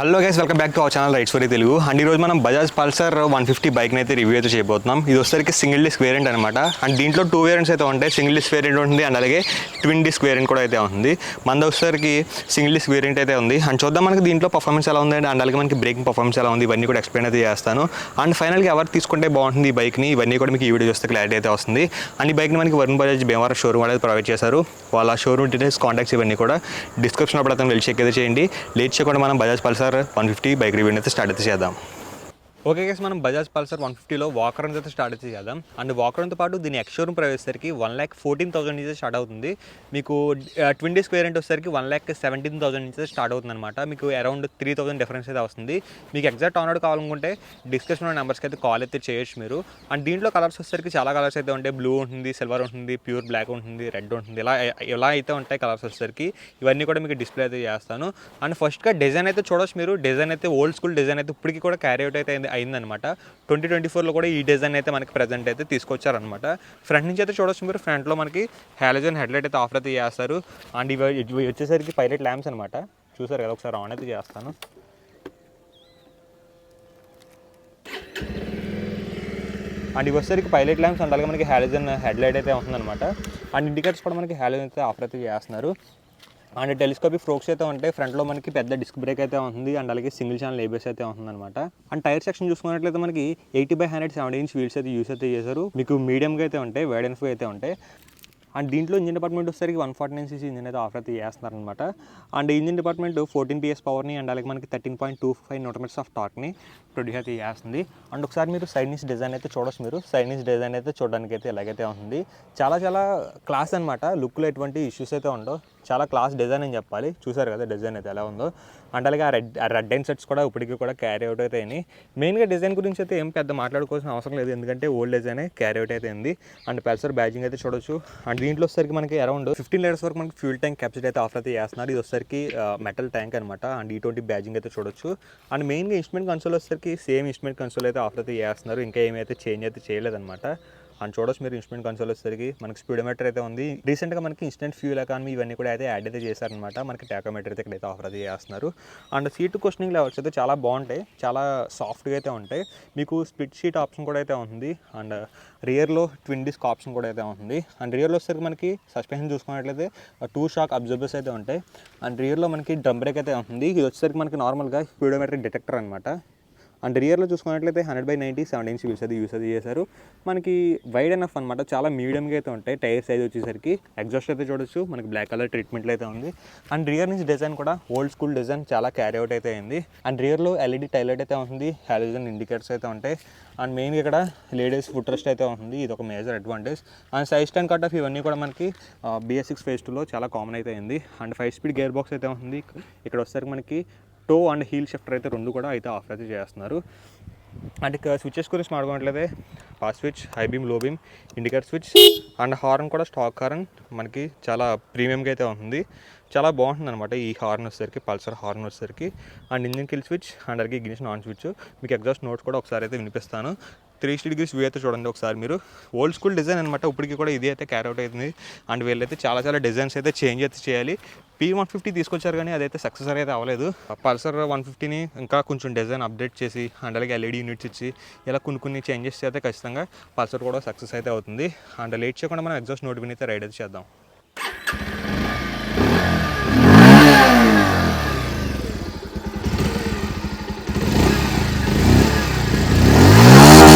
Hello guys, welcome back to our channel rights for Telugu. And ఈరోజు మనం Bajaj Pulsar 150 బైక్ని అయితే రివ్యూ అయితే చేయబోతున్నాం. ఇది వచ్చేసరికి సింగిల్ డిస్క్ వేరియంట్ అనమాట. అండ్ దీంట్లో 2 వేరియంట్స్ అయితే ఉంటాయి. సింగిల్ డిస్క్ వేరియంట్ ఉంటుంది అండ్ అలాగే ట్విన్ డిస్క్ వేరియంట్ కూడా అయితే ఉంది. మన వచ్చేసరికి సింగిల్ డిస్క్ వేరియంట్ అయితే ఉంది. అండ్ చూద్దాం మనకి దీంట్లో పర్ఫార్మెన్స్ ఎలా ఉంది అండ్ అలాగే మనకి బ్రేకింగ్ పర్ఫార్మెన్స్ ఎలా ఉంది, ఇవన్నీ కూడా ఎక్స్ప్లెయిన్ అయితే చేస్తాను. అండ్ ఫైనల్గా ఎవరు తీసుకుంటే బాగుంటుంది ఈ బైక్ని, ఇవన్నీ కూడా మీకు ఈ వీడియో చూస్తే క్లారిటీ అయితే వస్తుంది. అండ్ ఈ బైక్ని మనకి వరుణ్ బజాజ్ భీమవరం షోరూమ్ అనేది ప్రొవైడ్ చేశారు. వాళ్ళ షోరూమ్ డీటెయిల్స్, కాంటాక్ట్స్ ఇవన్నీ కూడా డిస్క్రిప్షన్లో అప్పుడు వెళ్ళి చెక్ అయితే చేయండి. లేట్ చేయకుండా మనం బజాజ్ పల్సర్ 150 బైక్ రివ్యూ అయితే స్టార్ట్ అయితే చేద్దాం. ఓకే గైస్, మనం బజాజ్ పల్సర్ 150లో వాకరన్ అయితే స్టార్ట్ అయితే చేద్దాం. అండ్ వాకరన్తో పాటు దీని ఎక్స్-షోరూమ్ ప్రైస్ వచ్చేసరికి 1,14,000 నుంచి స్టార్ట్ అవుతుంది. మీకు ట్విన్ డిస్క్ వేరియంట్ వచ్చేసరికి 1,17,000 నుంచి స్టార్ట్ అవుతుంది అనమాట. మీకు అరౌండ్ 3,000 డిఫరెన్స్ అయితే వస్తుంది. మీకు ఎగ్జాక్ట్ ఆనర్డ్ కావాలనుకుంటే డిస్క్రిప్షన్లో నెంబర్స్కి అయితే కాల్ అయితే చేయొచ్చు మీరు. అండ్ దీంట్లో కలర్స్ వచ్చేసరికి చాలా కలర్స్ అయితే ఉంటాయి. బ్లూ ఉంటుంది, సిల్వర్ ఉంటుంది, ప్యూర్ బ్లాక్ ఉంటుంది, రెడ్ ఉంటుంది, ఇలా అయితే ఉంటాయి కలర్స్ వచ్చేసరికి. ఇవన్నీ కూడా మీకు డిస్ప్లే అయితే చేస్తాను. అండ్ ఫస్ట్గా డిజైన్ అయితే చూడొచ్చు మీరు. డిజైన్ అయితే ఓల్డ్ స్కూల్ డిజైన్ అయితే ఇప్పటికీ కూడా క్యారీ అవుట్ అయితే అయిందనమాట. 2024లో కూడా ఈ డిజైన్ అయితే మనకి ప్రజెంట్ అయితే తీసుకొచ్చారనమాట. ఫ్రంట్ నుంచి అయితే చూడొచ్చు మీరు. ఫ్రంట్లో మనకి హాలోజన్ హెడ్లైట్ అయితే ఆఫర్ అయితే చేస్తారు. అండ్ ఇవి వచ్చేసరికి పైలట్ ల్యాంప్స్ అనమాట. చూసారు కదా, ఒకసారి ఆన్ అయితే చేస్తాను. అండ్ ఇవి వచ్చేసరికి పైలట్ ల్యాంప్స్ అండ్ అలాగే మనకి హాలోజన్ హెడ్లైట్ అయితే ఉంటుందన్నమాట. అండ్ ఇండికేటర్స్ కూడా మనకి హాలోజన్ అయితే ఆఫర్ అయితే చేస్తున్నారు. అండ్ టెలిస్కోపిక్ ఫ్రోక్స్ అయితే ఉంటాయి. ఫ్రంట్లో మనకి పెద్ద డిస్క్ బ్రేక్ అయితే ఉంటుంది అండ్ అలాగే సింగిల్ ఛానల్ ఏబిఎస్ అయితే ఉంటుందన్నమాట. అండ్ టైర్ సెక్షన్ చూసుకున్నట్లయితే మనకి 80/100 70 ఇంచ్ వీల్స్ అయితే యూస్ అయితే చేశారు. మీకు మీడియంగా అయితే ఉంటాయి, వైడ్ అండ్ ఫ్రీ అయితే ఉంటాయి. అండ్ దీంట్లో ఇంజిన్ డిపార్ట్మెంట్ వచ్చేసరికి 149cc ఇంజిన్ అయితే ఆఫర్ అయితే చేస్తున్నారనమాట. అండ్ ఇంజిన్ డిపార్ట్మెంట్ 14 PS పవర్ని అండ్ అలాగే మనకి 13.25 Nm ఆఫ్ టార్క్ని ప్రొడ్యూస్ అయితే చేస్తుంది. అండ్ ఒకసారి మీరు సైడ్ నుంచి డిజైన్ అయితే చూడొచ్చు మీరు. సైడ్ నుంచి డిజైన్ అయితే చూడడానికి అయితే ఎలాగైతే ఉంటుంది. చాలా క్లాస్ అనమాట. లుక్లో ఎటువంటి ఇష్యూస్ అయితే ఉండవు. చాలా క్లాస్ డిజైన్ అని చెప్పాలి. చూసారు కదా డిజైన్ అయితే ఎలా ఉందో. అండ్ అలాగే ఆ రెడ్ అండ్ సెట్స్ కూడా ఇప్పటికీ కూడా క్యారీ అవుట్ అయితే అయినాయి. మెయిన్గా డిజైన్ గురించి అయితే ఏం పెద్ద మాట్లాడుకోవాల్సిన అవసరం లేదు, ఎందుకంటే ఓల్డ్ డిజైనే క్యారీ అవుట్ అయితే ఉంది. అండ్ పల్సర్ బ్యాజింగ్ అయితే చూడొచ్చు. అండ్ దీంట్లో వచ్చేసరికి మనకి అరౌండ్ 15 లీటర్స్ వరకు మనకి ఫ్యూల్ ట్యాంక్ కెపాసిటీ అయితే ఆఫర్ అయితే చేస్తున్నారు. ఇది వచ్చేసరికి మెటల్ ట్యాంక్ అనమాట. అండ్ E20 బ్యాజింగ్ అయితే చూడొచ్చు. అండ్ మెయిన్గా ఇన్స్ట్రుమెంట్ కన్సోల్ వచ్చేసరికి సేమ్ ఇన్స్ట్రుమెంట్ కన్సోల్ అయితే ఆఫర్ అయితే చేస్తున్నారు. ఇంకా ఏమైతే చేంజ్ అయితే చేయలేదన్నమాట. అండ్ చూడొచ్చు మీరు ఇన్స్ట్రుమెంట్ కన్సోల్ వచ్చేసరికి మనకి స్పీడోమీటర్ అయితే ఉంది. రీసెంట్గా మనకి ఇన్స్టెంట్ ఫ్యూల్ ఎకానమీ ఇవన్నీ కూడా అయితే యాడ్ అయితే చేశారనమాట. మనకి టాకోమీటర్ అయితే ఇక్కడైతే ఆఫర్ అయితే చేస్తున్నారు. అండ్ సీట్ కుషనింగ్ లెవెల్స్ అయితే చాలా బాగుంటాయి, చాలా సాఫ్ట్గా అయితే ఉంటాయి. మీకు స్ప్లిట్ షీట్ ఆప్షన్ కూడా అయితే ఉంది. అండ్ రియర్లో ట్విన్ డిస్క్ ఆప్షన్ కూడా అయితే ఉంది. అండ్ రియర్లో వచ్చేసరికి మనకి సస్పెన్షన్ చూసుకున్నట్లయితే 2 షాక్ అబ్జర్బర్స్ అయితే ఉంటాయి. అండ్ రియర్లో మనకి డ్రమ్ బ్రేక్ అయితే ఉంది. ఇది వచ్చేసరికి మనకి నార్మల్గా స్పీడోమీటర్ డిటెక్టర్ అనమాట. అండ్ రియర్లో చూసుకున్నట్లయితే 100/90 70 ఇంచ్ వీల్స్ అయితే యూస్ అయితే చేశారు. మనకి వైడ్ ఎనఫ్ అనమాట, చాలా మీడియంగా అయితే ఉంటాయి. టైర్ సైజ్ వచ్చేసరికి ఎగ్జాస్ట్ అయితే చూడొచ్చు, మనకి బ్లాక్ కలర్ ట్రీట్మెంట్లో అయితే ఉంది. అండ్ రియర్ నుంచి డిజైన్ కూడా ఓల్డ్ స్కూల్ డిజైన్ చాలా క్యారీ అవుట్ అయితే అయింది. అండ్ రియర్లో LED టైలైట్ అయితే ఉంటుంది, హాలోజన్ ఇండికేటర్స్ అయితే ఉంటాయి. అండ్ మెయిన్గా ఇక్కడ లేడీస్ ఫుట్ రెస్ట్ అయితే ఉంటుంది, ఇది ఒక major advantage. And size stand cut off ఇవన్నీ కూడా మనకి BS6 Phase 2లో చాలా కామన్ అయితే అయింది. అండ్ 5-speed గేర్ బాక్స్ అయితే ఉంటుంది. ఇక్కడ వచ్చేసరికి మనకి టో అండ్ హీల్ షిఫ్టర్ అయితే రెండు కూడా అయితే ఆఫర్ అయితే చేస్తున్నారు. అండ్ ఇక స్విచ్చెస్ గురించి మాట్లాడుకున్నట్లయితే fast switch, high beam, low beam, indicator switch and horn కూడా స్టాక్ హార్న్ మనకి చాలా ప్రీమియంగా అయితే ఉంటుంది. చాలా బాగుంటుంది అనమాట ఈ హార్న్ వచ్చేసరికి, పల్సర్ హార్న్ వచ్చేసరికి. And engine kill switch and అలాగే ఇగ్నిషన్ ఆన్ స్విచ్. మీకు ఎగ్జాస్ట్ నోట్స్ కూడా ఒకసారి అయితే వినిపిస్తాను. 360 degrees వ్యూ అయితే చూడండి ఒకసారి మీరు. ఓల్డ్ స్కూల్ డిజైన్ అనమాట, ఇప్పటికీ కూడా ఇది అయితే క్యారీ అవుట్ అవుతుంది. అండ్ వీళ్ళైతే చాలా డిజైన్స్ అయితే చేంజ్ అయితే చేయాలి. P150 తీసుకొచ్చారు కానీ అదైతే సక్సెస్ అయితే అవ్వలేదు. పల్సర్ 150ని ఇంకా కొంచెం డిజైన్ అప్డేట్ చేసి అండ్ అలాగే LED యూనిట్స్ ఇచ్చి ఇలా కొన్ని చేంజెస్ అయితే ఖచ్చితంగా పల్సర్ కూడా సక్సెస్ అయితే అవుతుంది. అండ్ లేట్ చేయకుండా మనం ఎగ్జాస్ట్ నోట్ విని అయితే రైడ్ అయితే చేద్దాం.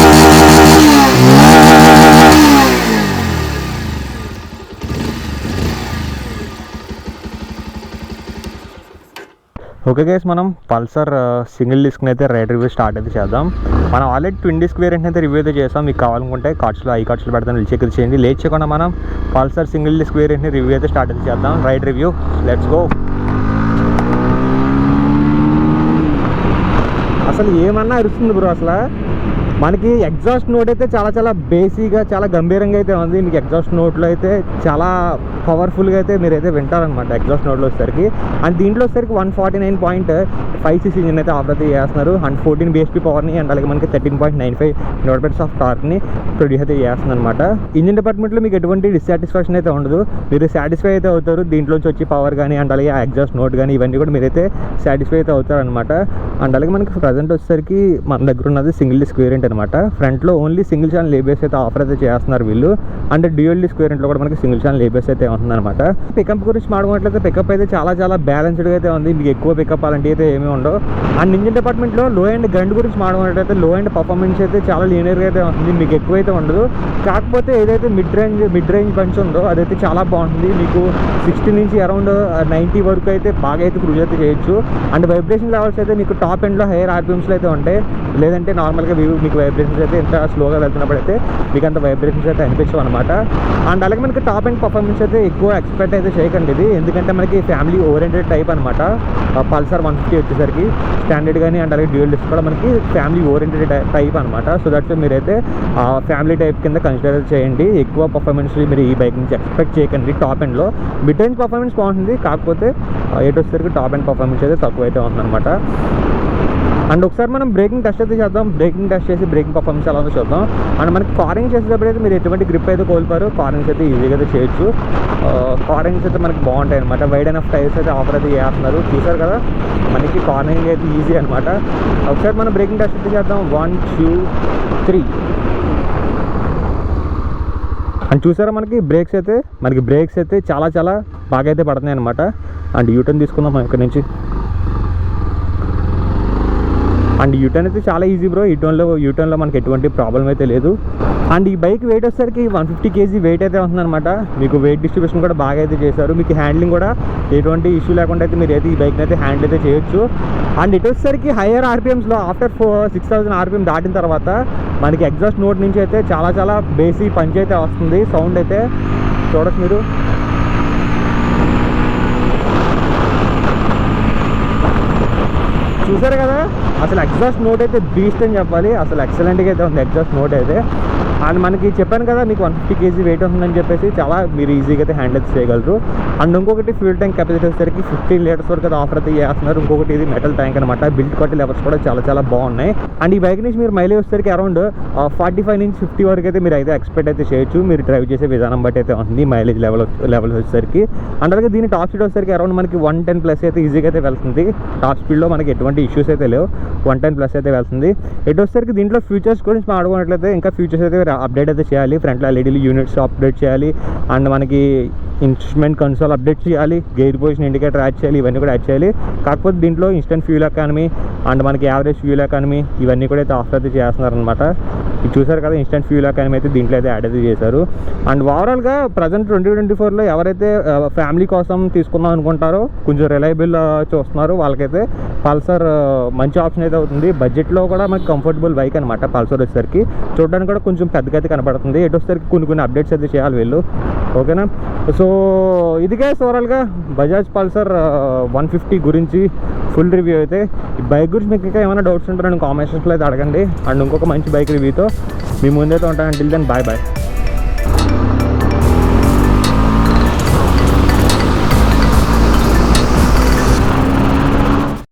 ఓకే గైస్, మనం పల్సర్ సింగిల్ డిస్క్ని అయితే రైడ్ రివ్యూ స్టార్ట్ అయితే చేద్దాం. మనం ఆల్రెడీ ట్విన్ డిస్క్ వేరియంట్ అయితే రివ్యూ అయితే చేస్తాం. మీకు కావాలనుకుంటే ఐ కార్డ్స్లో పెడతాను, చెక్ చేయండి. లేట్ చేయకుండా మనం పల్సర్ సింగిల్ డిస్క్ వేరియంట్ని రివ్యూ అయితే స్టార్ట్ అయితే చేద్దాం. Ride review, let's go. అసలు ఏమన్నా అరుస్తుంది బ్రో. అసలు మనకి ఎగ్జాస్ట్ నోట్ అయితే చాలా బేసిక్గా చాలా గంభీరంగా అయితే ఉంది. మీకు ఎగ్జాస్ట్ నోట్లో అయితే చాలా పవర్ఫుల్గా అయితే మీరైతే వింటారనమాట ఎగ్జాస్ట్ నోట్లో వచ్చేసరికి. అండ్ దీంట్లో వచ్చేసరికి 149.5cc ఇంజిన్ అయితే ఆఫర్ అయితే చేస్తున్నారు. అండ్ 14 bhp పవర్ని అండ్ అలాగే మనకి 13.95 Nm ఆఫ్ టార్క్ని ప్రొడ్యూస్ అయితే చేస్తుంది అనమాట. ఇంజిన్ డిపార్ట్మెంట్లో మీకు ఎటువంటి డిస్సాటిస్ఫాక్షన్ అయితే ఉండదు, మీరు సాటిస్ఫై అయితే అవుతారు. దీంట్లోంచి వచ్చి పవర్ కానీ అండ్ అలాగే ఎగ్జాస్ట్ నోట్ కానీ ఇవన్నీ కూడా మీరైతే సాటిస్ఫై అయితే అవుతారనమాట. అండ్ అలాగే మనకి ప్రజెంట్ వచ్చేసరికి మన దగ్గర ఉన్నది సింగిల్ డిస్క్ వేరియంట్ అనమాట. ఫ్రంట్లో ఓన్లీ సింగిల్ ఛానల్ ఏబిఎస్ అయితే ఆఫర్ అయితే చేస్తున్నారు వీళ్ళు. అండ్ డ్యూయల్ డిస్క్ వేరియంట్లో కూడా మనకి సింగిల్ ఛానల్ ఏబిఎస్ అయితే ఉంటుందన్నమాట. పికప్ గురించి మాట్లాడుకున్నట్లయితే పికప్ అయితే చాలా చాలా బ్యాలెన్స్డ్గా అయితే ఉంది, మీకు ఎక్కువ పికప్ అలాంటివి అయితే ఏమీ ఉండవు. అండ్ ఇంజిన్ డిపార్ట్మెంట్లో లో అండ్ గ్రండ్ గురించి మాట్లాడుకున్నట్లయితే లో అండ్ పర్ఫార్మెన్స్ అయితే చాలా లీనియర్గా అయితే ఉంటుంది, మీకు ఎక్కువైతే ఉండదు. కాకపోతే ఏదైతే మిడ్ రేంజ్ బంచ్ ఉందో అదైతే చాలా బాగుంటుంది, మీకు 60 నుంచి అరౌండ్ 90 వరకు అయితే బాగా అయితే క్రూజ్ అయితే చేయొచ్చు. అండ్ వైబ్రేషన్ లెవెల్స్ అయితే మీకు టాప్ ఎండ్లో హైయర్ ఆర్పిఎమ్స్లో అయితే ఉంటాయి, లేదంటే నార్మల్గా మీకు వైబ్రేషన్స్ అయితే ఎంత స్లోగా వెళ్తున్నప్పుడు అయితే మీకు అంత వైబ్రేషన్స్ అయితే అనిపించవు అనమాట. అండ్ అలాగే మనకి టాప్ అండ్ పర్ఫార్మెన్స్ అయితే ఎక్కువ ఎక్స్పెక్ట్ అయితే చేయకండి ఇది, ఎందుకంటే మనకి ఫ్యామిలీ ఓరియంటెడ్ టైప్ అనమాట. పల్సర్ 150 వచ్చేసరికి స్టాండర్డ్ కానీ అండ్ అలాగే డ్యూయల్ డిస్క్ కూడా మనకి ఫ్యామిలీ ఓరియంటెడ్ టైప్ అనమాట. సో దట్ మీరైతే ఫ్యామిలీ టైప్ కింద కన్సిడర్ చేయండి. ఎక్కువ పర్ఫార్మెన్స్ మీరు ఈ బైక్ నుంచి ఎక్స్పెక్ట్ చేయకండి. టాప్ ఎండ్లో మిడ్ రేంజ్ పర్ఫార్మెన్స్ బాగుంటుంది, కాకపోతే ఎటు వచ్చేసరికి టాప్ ఎండ్ పర్ఫార్మెన్స్ అయితే తక్కువ అయితే ఉందన్నమాట. అండ్ ఒకసారి మనం బ్రేకింగ్ టెస్ట్ అయితే చేద్దాం, బ్రేకింగ్ టెస్ట్ చేసి బ్రేకింగ్ పర్ఫార్మెన్స్ ఎలా ఉందో చూద్దాం. అండ్ మనకి కార్నింగ్ చేసేటప్పుడు అయితే మీరు ఎటువంటి గ్రిప్ అయితే కోల్పోరు, కార్నింగ్స్ అయితే ఈజీగా అయితే చేయొచ్చు. కార్నింగ్స్ అయితే మనకి బాగుంటాయి అనమాట. వైడ్ అండ్ ఆఫ్ టైర్స్ అయితే ఆఫర్ అయితే చేస్తున్నారు, చూసారు కదా, మనకి కార్నింగ్ అయితే ఈజీ అనమాట. ఒకసారి మనం బ్రేకింగ్ టెస్ట్ అయితే చేద్దాం. 1 2 3 అండ్ చూసారా మనకి బ్రేక్స్ అయితే చాలా చాలా బాగా అయితే పడుతున్నాయి అనమాట. అండ్ యూటర్న్ తీసుకుందాం మనం ఇక్కడ నుంచి. అండ్ యూటర్న్ అయితే చాలా ఈజీ బ్రో, యూటర్న్లో మనకి ఎటువంటి ప్రాబ్లం అయితే లేదు. అండ్ ఈ బైక్ వెయిట్ వచ్చేసరికి 150 kg వెయిట్ అయితే ఉంటుందన్నమాట. మీకు వెయిట్ డిస్ట్రిబ్యూషన్ కూడా బాగా అయితే చేశారు, మీకు హ్యాండ్లింగ్ కూడా ఎటువంటి ఇష్యూ లేకుండా అయితే మీరు అయితే ఈ బైక్ని అయితే హ్యాండిల్ అయితే చేయొచ్చు. అండ్ ఇటు వచ్చేసరికి హైయర్ ఆర్పిఎమ్స్లో ఆఫ్టర్ 6000 RPM దాటిన తర్వాత మనకి ఎగ్జాస్ట్ నోట్ నుంచి అయితే చాలా చాలా బేసిక్ పంచ్ అయితే వస్తుంది. సౌండ్ అయితే చూడొచ్చు మీరు. చూసారు కదా, అసలు ఎగ్జాస్ట్ నోట్ అయితే బీస్ట్ అని చెప్పాలి, అసలు ఎక్సలెంట్గా అయితే ఉంది ఎగ్జాస్ట్ నోట్ అయితే. అండ్ మనకి చెప్పాను కదా మీకు 150 kg వెయిట్ ఉంటుందని చెప్పేసి, చాలా మీరు ఈజీగా అయితే హ్యాండిల్ చేయగలరు. అండ్ ఇంకొకటి ఫ్యూల్ ట్యాంక్ కెపాసిటీ వచ్చేసరికి 15 లీటర్స్ వరకు అయితే ఆఫర్ అయితే చేస్తున్నారు. ఇంకొకటి ఇది మెటల్ ట్యాంక్ అనమాట, బిల్ట్ క్వాలిటీ లెవెల్స్ కూడా చాలా చాలా బాగున్నాయి. అండ్ ఈ బైక్ నుంచి మీరు మైలేజ్ వచ్చేసరికి అరౌండ్ 45 నుంచి 50 వరకు అయితే మీరు అయితే ఎక్స్పెక్ట్ అయితే చేయొచ్చు, మీరు డ్రైవ్ చేసే విధానం బట్టి అయితే ఉంటుంది మైలేజ్ లెవెల్స్ వచ్చేసరికి. అండ్ అలాగే దీని టాప్ స్పీడ్ వచ్చేసరికి అరౌండ్ మనకి 110+ అయితే ఈజీగా అయితే వెళ్తుంది. టాప్ స్పీడ్లో మనకి ఎటువంటి ఇష్యూస్ అయితే లేవు, 110+ అయితే వెళ్తుంది. ఎటు వచ్చేసరికి దీంట్లో ఫ్యూచర్స్ గురించి మాట్లాడుకున్నట్లయితే ఇంకా ఫ్యూచర్స్ అయితే అప్డేట్ అయితే చేయాలి. ఫ్రంట్లో LED యూనిట్స్ అప్డేట్ చేయాలి, అండ్ మనకి ఇన్స్ట్రుమెంట్ కన్సోల్ అప్డేట్ చేయాలి, గేర్ పొజిషన్ ఇండికేటర్ యాడ్ చేయాలి, ఇవన్నీ కూడా యాడ్ చేయాలి. కాకపోతే దీంట్లో ఇన్స్టెంట్ ఫ్యూల్ ఎకానమీ అండ్ మనకి యావరేజ్ ఫ్యూల్ ఎకానమీ ఇవన్నీ కూడా అయితే ఆఫర్ అయితే చేస్తున్నారు అనమాట. ఇది చూసారు కదా, ఇన్స్టెంట్ ఫ్యూల్ ఎకానమీ అయితే దీంట్లో అయితే యాడ్ అయితే చేశారు. అండ్ ఓవరాల్గా ప్రజెంట్ 2024లో ఎవరైతే ఫ్యామిలీ కోసం తీసుకుందాం అనుకుంటారో, కొంచెం రిలయబుల్ చూస్తున్నారు, వాళ్ళకైతే పల్సర్ మంచి ఆప్షన్ అయితే అవుతుంది. బడ్జెట్లో కూడా మనకి కంఫర్టబుల్ బైక్ అనమాట. పల్సర్ వచ్చేసరికి చూడడానికి కూడా కొంచెం పెద్దగా అయితే కనపడుతుంది. ఎటు వచ్చేసరికి కొన్ని అప్డేట్స్ అయితే చేయాలి వీళ్ళు, ఓకేనా. సో ఇదిగా ఓవరాల్గా బజాజ్ పల్సర్ 150 గురించి ఫుల్ రివ్యూ అయితే. ఈ బైక్ గురించి మీకు ఇంకా ఏమైనా డౌట్స్ ఉంటే నేను కామెంట్ సెక్షన్లో అయితే అడగండి. అండ్ ఇంకొక మంచి బైక్ రివ్యూతో మీ ముందైతే ఉంటాను. Until then bye bye.